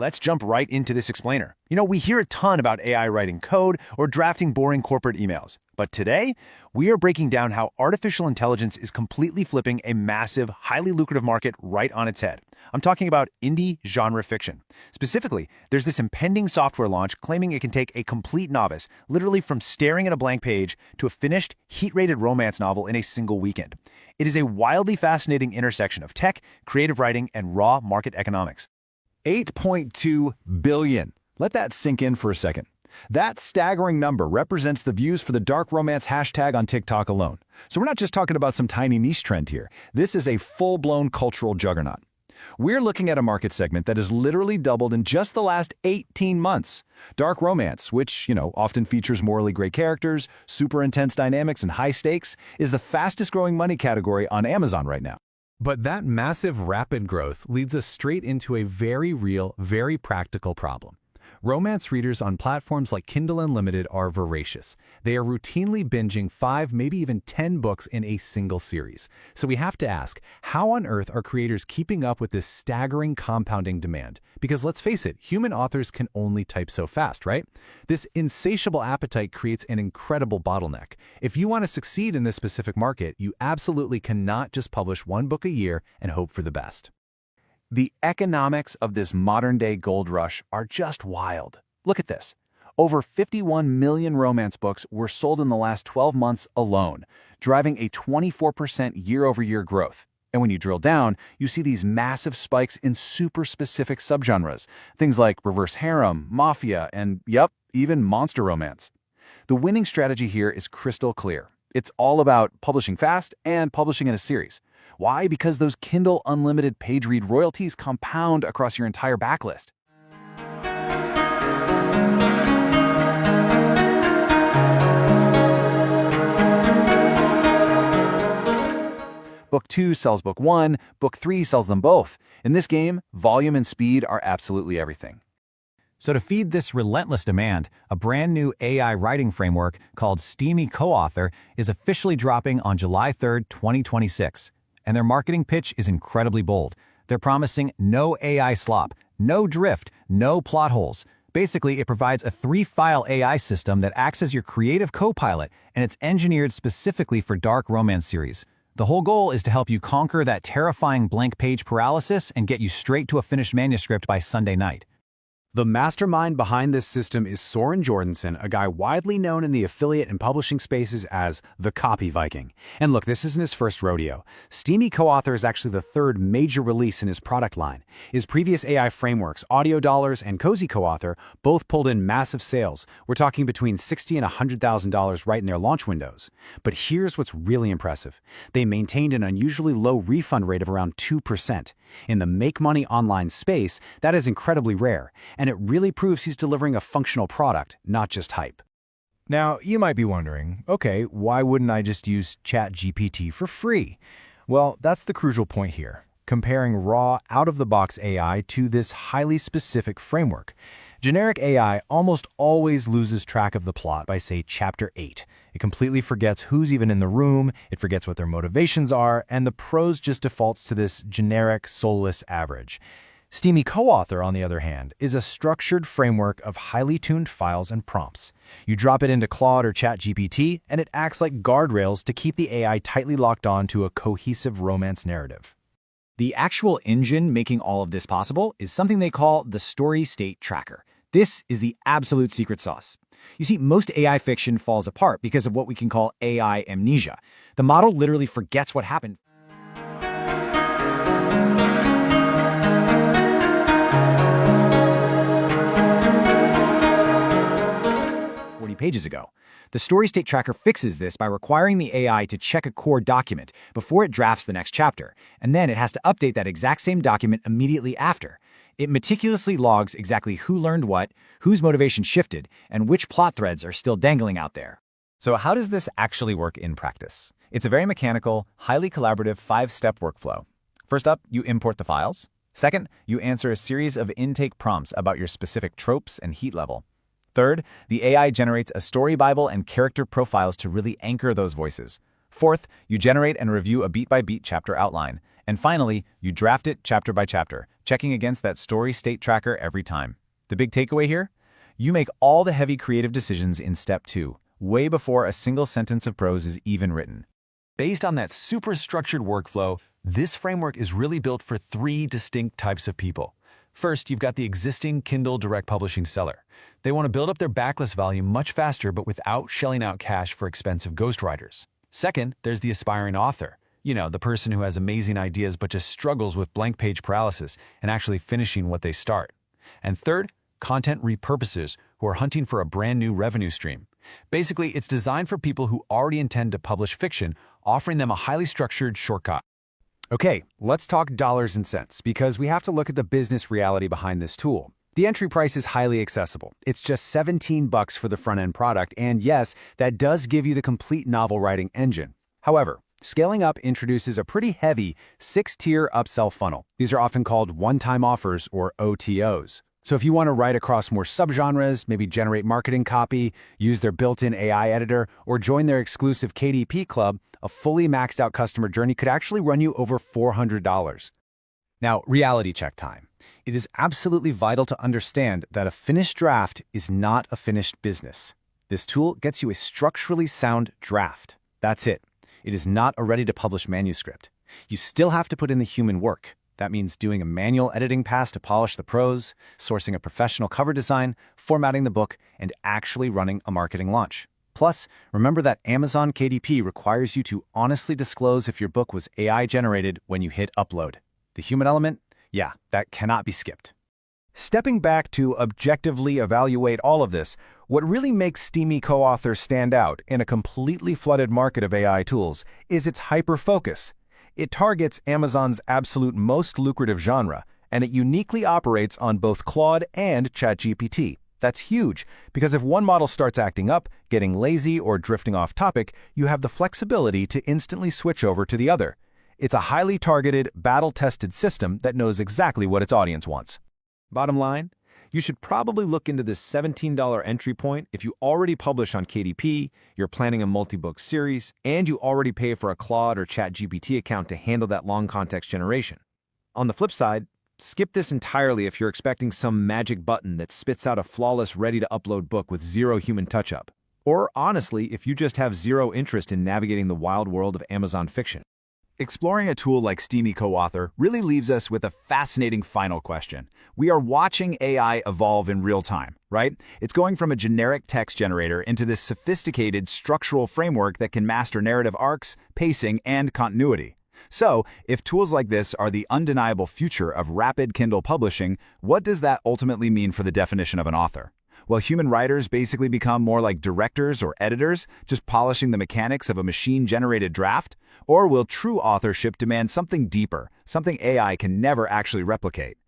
let's jump right into this explainer. We hear a ton about AI writing code or drafting boring corporate emails. But today, we are breaking down how artificial intelligence is completely flipping a massive, highly lucrative market right on its head. I'm talking about indie genre fiction. Specifically, there's this impending software launch claiming it can take a complete novice, literally from staring at a blank page to a finished, heat-rated romance novel in a single weekend. It is a wildly fascinating intersection of tech, creative writing, and raw market economics. 8.2 billion. Let that sink in for a second. That staggering number represents the views for the dark romance hashtag on TikTok alone. So we're not just talking about some tiny niche trend here. This is a full-blown cultural juggernaut. We're looking at a market segment that has literally doubled in just the last 18 months. Dark romance, which, often features morally gray characters, super intense dynamics, and high stakes, is the fastest growing money category on Amazon right now. But that massive rapid growth leads us straight into a very real, very practical problem. Romance readers on platforms like Kindle Unlimited are voracious. They are routinely binging 5, maybe even 10 books in a single series. So we have to ask, how on earth are creators keeping up with this staggering compounding demand? Because let's face it, human authors can only type so fast, right? This insatiable appetite creates an incredible bottleneck. If you want to succeed in this specific market, you absolutely cannot just publish one book a year and hope for the best. The economics of this modern-day gold rush are just wild. Look at this. Over 51 million romance books were sold in the last 12 months alone, driving a 24% year-over-year growth. And when you drill down, you see these massive spikes in super specific subgenres, things like reverse harem, mafia, and even monster romance. The winning strategy here is crystal clear. It's all about publishing fast and publishing in a series. Why? Because those Kindle Unlimited page read royalties compound across your entire backlist. Book 2 sells Book 1, Book 3 sells them both. In this game, volume and speed are absolutely everything. So to feed this relentless demand, a brand new AI writing framework called Steamy Co-Author is officially dropping on July 3rd, 2026. And their marketing pitch is incredibly bold. They're promising no AI slop, no drift, no plot holes. Basically, it provides a 3-file AI system that acts as your creative co-pilot, and it's engineered specifically for dark romance series. The whole goal is to help you conquer that terrifying blank page paralysis and get you straight to a finished manuscript by Sunday night. The mastermind behind this system is Soren Jordansen, a guy widely known in the affiliate and publishing spaces as the Copy Viking. And look, this isn't his first rodeo. Steamy Co-Author is actually the third major release in his product line. His previous AI frameworks, Audio Dollars and Cozy Co-Author, both pulled in massive sales. We're talking between $60,000 and $100,000 right in their launch windows. But here's what's really impressive. They maintained an unusually low refund rate of around 2%. In the make money online space, that is incredibly rare. And it really proves he's delivering a functional product, not just hype. Now, you might be wondering, okay, why wouldn't I just use ChatGPT for free? Well, that's the crucial point here, comparing raw, out-of-the-box AI to this highly specific framework. Generic AI almost always loses track of the plot by, say, Chapter 8. It completely forgets who's even in the room, it forgets what their motivations are, and the prose just defaults to this generic, soulless average. Steamy Co-Author, on the other hand, is a structured framework of highly tuned files and prompts. You drop it into Claude or ChatGPT, and it acts like guardrails to keep the AI tightly locked on to a cohesive romance narrative. The actual engine making all of this possible is something they call the Story State Tracker. This is the absolute secret sauce. You see, most AI fiction falls apart because of what we can call AI amnesia. The model literally forgets what happened 40 pages ago. The Story State Tracker fixes this by requiring the AI to check a core document before it drafts the next chapter, and then it has to update that exact same document immediately after. It meticulously logs exactly who learned what, whose motivation shifted, and which plot threads are still dangling out there. So how does this actually work in practice? It's a very mechanical, highly collaborative 5-step workflow. First up, you import the files. Second, you answer a series of intake prompts about your specific tropes and heat level. Third, the AI generates a story bible and character profiles to really anchor those voices. Fourth, you generate and review a beat-by-beat chapter outline. And finally, you draft it chapter by chapter, checking against that story state tracker every time. The big takeaway here? You make all the heavy creative decisions in step 2, way before a single sentence of prose is even written. Based on that super structured workflow, this framework is really built for 3 distinct types of people. First, you've got the existing Kindle direct publishing seller. They want to build up their backlist volume much faster but without shelling out cash for expensive ghostwriters. Second, there's the aspiring author. You know, the person who has amazing ideas but just struggles with blank page paralysis and actually finishing what they start. And third, content repurposers who are hunting for a brand new revenue stream. Basically, it's designed for people who already intend to publish fiction, offering them a highly structured shortcut. Okay, let's talk dollars and cents, because we have to look at the business reality behind this tool. The entry price is highly accessible. It's just $17 for the front-end product, and yes, that does give you the complete novel writing engine. However, scaling up introduces a pretty heavy 6-tier upsell funnel. These are often called one-time offers, or OTOs. So if you want to write across more subgenres, maybe generate marketing copy, use their built-in AI editor, or join their exclusive KDP club, a fully maxed out customer journey could actually run you over $400. Now, reality check time. It is absolutely vital to understand that a finished draft is not a finished business. This tool gets you a structurally sound draft. That's it. It is not a ready-to-publish manuscript. You still have to put in the human work. That means doing a manual editing pass to polish the prose, sourcing a professional cover design, formatting the book, and actually running a marketing launch. Plus, remember that Amazon KDP requires you to honestly disclose if your book was AI-generated when you hit upload. The human element? Yeah, that cannot be skipped. Stepping back to objectively evaluate all of this, what really makes Steamy Co-Author stand out in a completely flooded market of AI tools is its hyper-focus. It targets Amazon's absolute most lucrative genre, and it uniquely operates on both Claude and ChatGPT. That's huge, because if one model starts acting up, getting lazy, or drifting off topic, you have the flexibility to instantly switch over to the other. It's a highly targeted, battle-tested system that knows exactly what its audience wants. Bottom line, you should probably look into this $17 entry point if you already publish on KDP, you're planning a multi-book series, and you already pay for a Claude or ChatGPT account to handle that long context generation. On the flip side, skip this entirely if you're expecting some magic button that spits out a flawless, ready-to-upload book with zero human touch-up. Or honestly, if you just have zero interest in navigating the wild world of Amazon fiction. Exploring a tool like Steamy Co-Author really leaves us with a fascinating final question. We are watching AI evolve in real time, right? It's going from a generic text generator into this sophisticated structural framework that can master narrative arcs, pacing, and continuity. So, if tools like this are the undeniable future of rapid Kindle publishing, what does that ultimately mean for the definition of an author? Will human writers basically become more like directors or editors, just polishing the mechanics of a machine-generated draft? Or will true authorship demand something deeper, something AI can never actually replicate?